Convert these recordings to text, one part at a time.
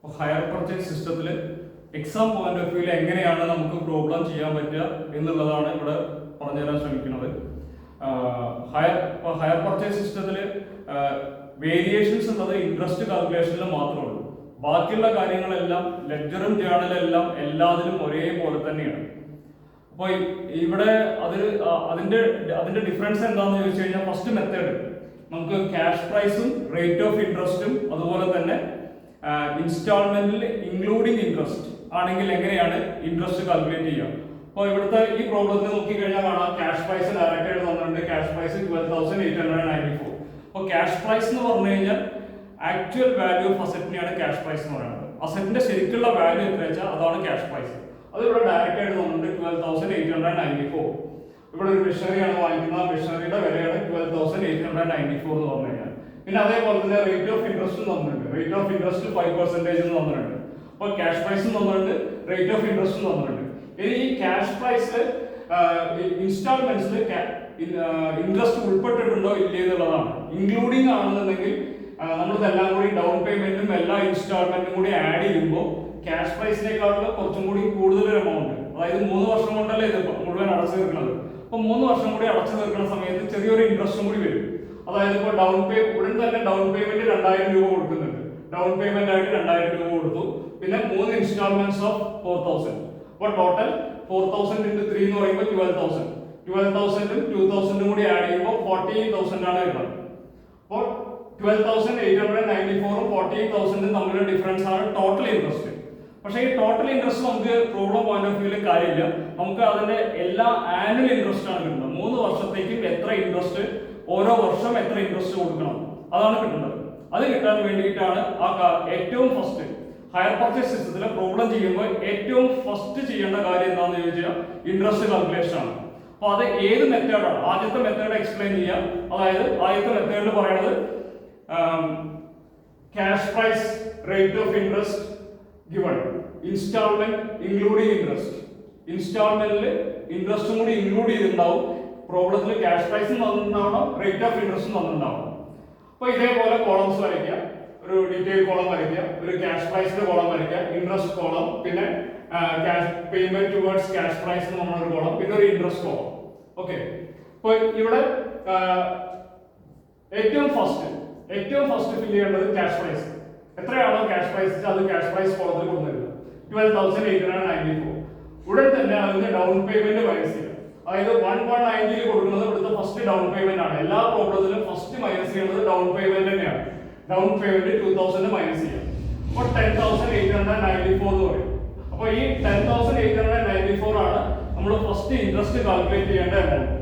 Higher purchase സിസ്റ്റത്തിൽ exam point of വ്യൂവിൽ എങ്ങനെയാണ് നമുക്ക് പ്രോബ്ലം ചെയ്യാൻ പറ്റുക എന്നുള്ളതാണ് ഇവിടെ പറഞ്ഞു തരാൻ ശ്രമിക്കുന്നത്. ഹയർ പർച്ചേസ് സിസ്റ്റത്തിൽ വേരിയേഷൻസ് ഉള്ളത് ഇൻട്രസ്റ്റ് കാൽക്കുലേഷനിൽ മാത്രമേ ഉള്ളൂ. ബാക്കിയുള്ള കാര്യങ്ങളെല്ലാം ലെഡ്ജറും ജേണലെല്ലാം എല്ലാത്തിലും ഒരേപോലെ തന്നെയാണ്. അപ്പോൾ ഇവിടെ അതിന്റെ ഡിഫറൻസ് എന്താണെന്ന് ചോദിച്ചു കഴിഞ്ഞാൽ, ഫസ്റ്റ് മെത്തേഡ് നമുക്ക് ക്യാഷ് പ്രൈസും റേറ്റ് ഓഫ് ഇൻട്രസ്റ്റും അതുപോലെ തന്നെ ഇൻസ്റ്റാൾമെന്റിൽ ഇൻക്ലൂഡിങ് ഇൻട്രസ്റ്റ് ആണെങ്കിൽ എങ്ങനെയാണ് ഇൻട്രസ്റ്റ് കാൽക്കുലേറ്റ് ചെയ്യുക. അപ്പോൾ ഇവിടുത്തെ ഈ പ്രോബ്ലത്തിൽ നോക്കിക്കഴിഞ്ഞാൽ കാണാം, ക്യാഷ് പ്രൈസ് ഡയറക്റ്റ് ആയിട്ട് തന്നിട്ടുണ്ട്. Cash price 12,894. അപ്പോൾ ക്യാഷ് പ്രൈസ് എന്ന് പറഞ്ഞു കഴിഞ്ഞാൽ ആക്ച്വൽ വാല്യൂ ഓഫ് അസറ്റിനെയാണ് ക്യാഷ് പ്രൈസ് എന്ന് പറയുന്നത്. അസറ്റിന്റെ ശരിക്കുള്ള വാല്യൂ എത്ര വെച്ചാൽ അതാണ് ക്യാഷ് പ്രൈസ്. അത് ഇവിടെ ഡയറക്റ്റ് ആയിട്ട് തന്നിട്ടുണ്ട് 12,894. ഇവിടെ ഒരു മെഷീനറിയാണ് വാങ്ങിക്കുന്നത്, ആ മെഷീനറിയുടെ വിലയാണ് 12,894 എന്ന് പറഞ്ഞു കഴിഞ്ഞാൽ. പിന്നെ അതേപോലെ തന്നെ റേറ്റ് ഓഫ് ഇൻട്രസ്റ്റ് തന്നിട്ടുണ്ട്. റേറ്റ് ഓഫ് ഇൻട്രസ്റ്റ് 5% എന്ന് തന്നിട്ടുണ്ട്. അപ്പോൾ ക്യാഷ് പ്രൈസും തന്നിട്ടുണ്ട്, റേറ്റ് ഓഫ് ഇൻട്രസ്റ്റും തന്നിട്ടുണ്ട്. ഇനി ഈ ക്യാഷ് പ്രൈസിൽ ഇൻസ്റ്റാൾമെന്റ്സിൽ ഇൻട്രസ്റ്റ് ഉൾപ്പെട്ടിട്ടുണ്ടോ ഇല്ലേ എന്നുള്ളതാണ്. ഇൻക്ലൂഡിംഗ് ആണെന്നുണ്ടെങ്കിൽ നമ്മളിതെല്ലാം കൂടി ഡൗൺ പേയ്മെന്റും എല്ലാ ഇൻസ്റ്റാൾമെന്റും കൂടി ആഡ് ചെയ്യുമ്പോൾ ക്യാഷ് പ്രൈസിനേക്കാളും കുറച്ചും കൂടി കൂടുതൽ എമൗണ്ട്, അതായത് 3 വർഷം കൊണ്ടല്ലേ ഇത് മുഴുവൻ അടച്ചു തീർക്കുന്നത്. അപ്പോൾ 3 വർഷം കൂടി അടച്ചു തീർക്കുന്ന സമയത്ത് ചെറിയൊരു ഇൻട്രസ്റ്റും കൂടി വരും. അതായത് ഇപ്പോൾ ഉടൻ തന്നെ ഡൗൺ പേയ്മെന്റ് 2,000 രൂപ കൊടുക്കുന്നുണ്ട്. ഡൗൺ പേയ്മെന്റ് ആയിട്ട് 2,000 രൂപ കൊടുത്തു. പിന്നെ 3 ഇൻസ്റ്റാൾമെന്റ്സ് ഓഫ് 4,000. അപ്പോൾ ടോട്ടൽ 4,000 × 3 എന്ന് പറയുമ്പോൾ 12,000. 12,000 ഉം 2,000 കൂടി ആഡ് ചെയ്യുമ്പോൾ 48,000 ആണ് വരുന്നത്. അപ്പോൾ 12,894 ഉം 48,000 തമ്മിലുള്ള ഡിഫറൻസ് ആണ് ടോട്ടൽ ഇൻട്രസ്റ്റ്. പക്ഷേ ഈ ടോട്ടൽ ഇൻട്രസ്റ്റ് നമുക്ക് പ്രോബ്ലം പോയിന്റ് ഓഫ് വ്യൂവിൽ കാര്യമില്ല. നമുക്ക് അതിന്റെ എല്ലാ ആനുവൽ ഇൻട്രസ്റ്റ് ആണ് കിട്ടുന്നത്. 3 വർഷത്തേക്കും എത്ര ഇൻട്രസ്റ്റ്, ഓരോ വർഷം എത്ര ഇൻട്രസ്റ്റ് കൊടുക്കണം, അതാണ് കിട്ടുന്നത്. അത് കിട്ടാൻ വേണ്ടിയിട്ടാണ് ഏറ്റവും ഫസ്റ്റ് ഹയർ പർച്ചേസ് സിസ്റ്റത്തിലെ പ്രോബ്ലം ചെയ്യുമ്പോൾ ഏറ്റവും ഫസ്റ്റ് ചെയ്യേണ്ട കാര്യം എന്താണെന്ന് ചോദിച്ചാൽ ഇൻട്രസ്റ്റ് കാൽക്കുലേഷൻ ആണ്. അപ്പോൾ അത് ഏത് മെത്തേഡാണ്? ആദ്യത്തെ മെത്തേഡ് എക്സ്പ്ലെയിൻ ചെയ്യാം. അതായത് ആദ്യത്തെ മെത്തേഡിൽ പറയുന്നത് cash price rate of interest given, instalment including interest. ഇൻസ്റ്റാൾമെന്റിൽ ഇൻട്രസ്റ്റും കൂടി ഇൻക്ലൂഡ് ചെയ്തിട്ടുണ്ടാവും. പ്രോബ്ലത്തിൽ ക്യാഷ് പ്രൈസും തന്നിട്ടുണ്ടാവണം, റേറ്റ് ഓഫ് ഇൻട്രസ്റ്റും തന്നിട്ടുണ്ടാവും. അപ്പോൾ ഇതേപോലെ കോളംസ് വരയ്ക്കുക. ഒരു ഡീറ്റെയിൽ കോളം വരയ്ക്കുക, ഒരു ക്യാഷ് പ്രൈസിന്റെ കോളം വരയ്ക്കുക, ഇൻട്രസ്റ്റ് കോളം, പിന്നെ cash payment towards cash price എന്ന് പറഞ്ഞ ഒരു കോളം, പിന്നെ ഒരു ഇൻട്രസ്റ്റ് കോളം. ഓക്കെ. അപ്പോൾ ഇവിടെ ഏറ്റവും ഫസ്റ്റ് ഫില്ല് ചെയ്യേണ്ടത് ക്യാഷ് പ്രൈസ്. എത്രയാണോ ക്യാഷ് പ്രൈസ് അത് ക്യാഷ് പ്രൈസ് കോളത്തിൽ കൊണ്ടുവരിക. 12,894. ഉടൻ തന്നെ അതിന്റെ ഡൗൺ പേയ്മെന്റ് മൈനസ് ചെയ്യുക. അതായത് 1190 കൊടുക്കുന്നത് ഇവിടുത്തെ ഫസ്റ്റ് ഡൗൺ പേയ്മെന്റ് ആണ്. എല്ലാ പ്രോബ്ലത്തിലും ഫസ്റ്റ് മൈനസ് ചെയ്യുന്നത് ഡൗൺ പേയ്മെന്റ് തന്നെയാണ്. ഡൗൺ പേയ്മെന്റ് 2,000 മൈനസ് ചെയ്യാം. അപ്പോൾ 10,894 എന്ന് പറയും. അപ്പോൾ ഈ 10,894 ആണ് നമ്മൾ ഫസ്റ്റ് ഇൻട്രസ്റ്റ് കാൽക്കുലേറ്റ് ചെയ്യേണ്ട എമൗണ്ട്.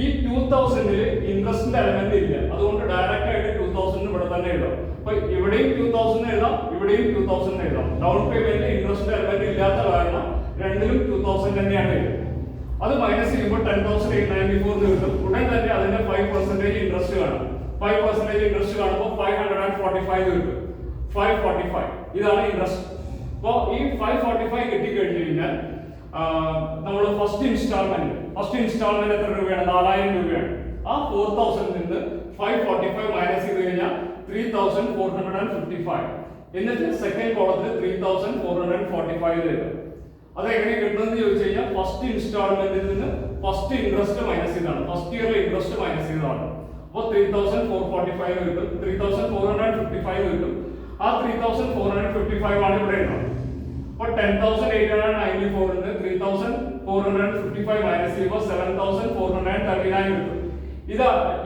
ഈ 2,000 ഇൻട്രസ്റ്റിന്റെ എലമെന്റ് ഇല്ല, അതുകൊണ്ട് ഡയറക്റ്റ് ആയിട്ട് 2,000 ഇവിടെ തന്നെ എഴുതാം. അപ്പൊ ഇവിടെയും 2,000 എഴുതാം, ഇവിടെയും 2,000 എഴുതാം. ഡൗൺ പേയ്മെന്റ് ഇൻട്രസ്റ്റിന്റെ എലമെന്റ് ഇല്ലാത്ത കാരണം രണ്ടിലും 2,000 തന്നെയാണ് എഴുതുന്നത്. അത് മൈനസ് ചെയ്യുമ്പോൾ 10,894 കിട്ടും. ഉടൻ തന്നെ അതിന്റെ 5% ഇൻട്രസ്റ്റ് കാണും. 5% ഇൻട്രസ്റ്റ് കാണുമ്പോൾ 545 കിട്ടും. 545 ഇതാണ് ഇൻട്രസ്റ്റ്. അപ്പോൾ ഈ 545 കിട്ടിക്കഴിഞ്ഞു കഴിഞ്ഞാൽ നമ്മൾ ഫസ്റ്റ് ഇൻസ്റ്റാൾമെന്റ് എത്ര രൂപയാണ്? 4,000 രൂപയാണ്. ആ 4,000 നിന്ന് 545 മൈനസ് ചെയ്ത് കഴിഞ്ഞാൽ 3,455. എന്നിട്ട് സെക്കൻഡ് കോളത്തിൽ 3,445 തരും. അത് എങ്ങനെ കിട്ടുന്നത് ചോദിച്ചു കഴിഞ്ഞാൽ ഫസ്റ്റ് ഇൻസ്റ്റാൾമെന്റിൽ നിന്ന് ഫസ്റ്റ് ഇൻട്രസ്റ്റ് മൈനസ് ചെയ്താണ്, ഫസ്റ്റ് ഇയറിലെ ഇൻട്രസ്റ്റ് മൈനസ് ചെയ്തതാണ്. അപ്പോൾ 3,445 കിട്ടും, 3,455 കിട്ടും. ആ 3,455 ആണ് ഇവിടെ ഉള്ളത്. അപ്പോൾ 10,894 ന് 3,455 മൈനസ് ചെയ്യുമ്പോൾ 7,439 കിട്ടും.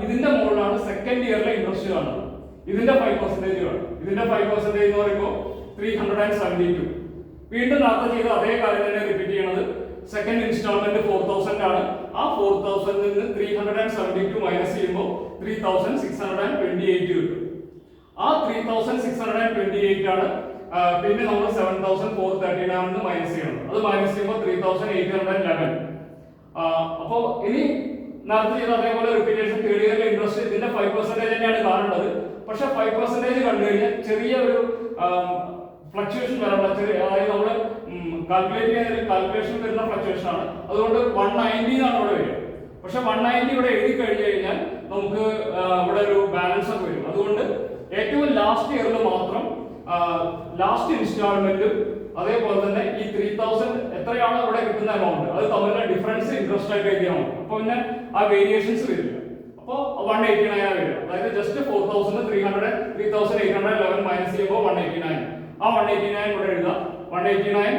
ഇതിന്റെ മുകളിലാണ് സെക്കൻഡ് ഇയറിലെ ഇൻട്രസ്റ്റ് കാണുന്നത്. ഇതിന്റെ 5% ആണ്. ഇതിന്റെ 5% എന്ന് പറയുമ്പോൾ 372. വീണ്ടും നേരത്തെ ചെയ്ത അതേ കാര്യം തന്നെ റിപ്പീറ്റ് ചെയ്യണത്. സെക്കൻഡ് ഇൻസ്റ്റാൾമെന്റ് 4,000 ആണ്. ആ 4,000 നിന്ന് 372 മൈനസ് ചെയ്യുമ്പോൾ 3,628 കിട്ടും. ആ 3,628 ആണ് പിന്നെ നമ്മൾ 7,439 മൈനസ് ചെയ്യണം. അത് മൈനസ് ചെയ്യുമ്പോൾ 3,811. അപ്പോൾ ഇനി നേരത്തെ ചെയ്ത അതേപോലെ റിപ്പീറ്റേഷൻ തേർഡ് ഇയറിലെ ഇൻട്രസ്റ്റ് ഇതിന്റെ 5% തന്നെയാണ് കാണേണ്ടത്. പക്ഷെ 5% കണ്ടു കഴിഞ്ഞാൽ ചെറിയ ഒരു ഫ്ലക്ച്വേഷൻ വരാനുള്ള അതായത് നമ്മൾ കാൽക്കുലേറ്റ് ചെയ്യുന്ന കാൽക്കുലേഷൻ വരുന്ന ഫ്ലക്ച്വേഷൻ ആണ്. അതുകൊണ്ട് 190 എന്നാണ് ഇവിടെ വരിക. പക്ഷെ 190 ഇവിടെ എഴുതി കഴിഞ്ഞു കഴിഞ്ഞാൽ നമുക്ക് ഇവിടെ ഒരു ബാലൻസ് ഒക്കെ വരും. അതുകൊണ്ട് ഏറ്റവും ലാസ്റ്റ് ഇയറിൽ മാത്രം ലാസ്റ്റ് ഇൻസ്റ്റാൾമെന്റും അതേപോലെ തന്നെ ഈ 3000 എത്രയാണ് ഇവിടെ കിട്ടുന്ന എമൗണ്ട് അത് തമ്മിലുള്ള ഡിഫറൻസ് ഇൻട്രസ്റ്റ് ആയിട്ട് എഴുതിയാൽ മതി. അപ്പൊ പിന്നെ ആ വേരിയേഷൻസ് വരില്ല. അപ്പോ 189 ആണ് വരിക. അതായത് ജസ്റ്റ് 3811 മൈനസ് ചെയ്യുമ്പോൾ 189. ആ 189 ഇവിടെ എഴുതാം. 189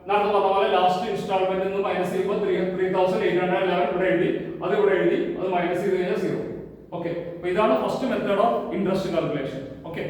നേരത്തെ പറഞ്ഞ പോലെ ലാസ്റ്റ് ഇൻസ്റ്റാൾമെന്റ് നിന്ന് മൈനസ് ചെയ്യുമ്പോൾ 3811 ഇവിടെ എഴുതി, അത് ഇവിടെ എഴുതി, അത് മൈനസ് ചെയ്ത് കഴിഞ്ഞാൽ 0. ഓക്കെ, അപ്പൊ ഇതാണ് first method of interest calculation. Okay.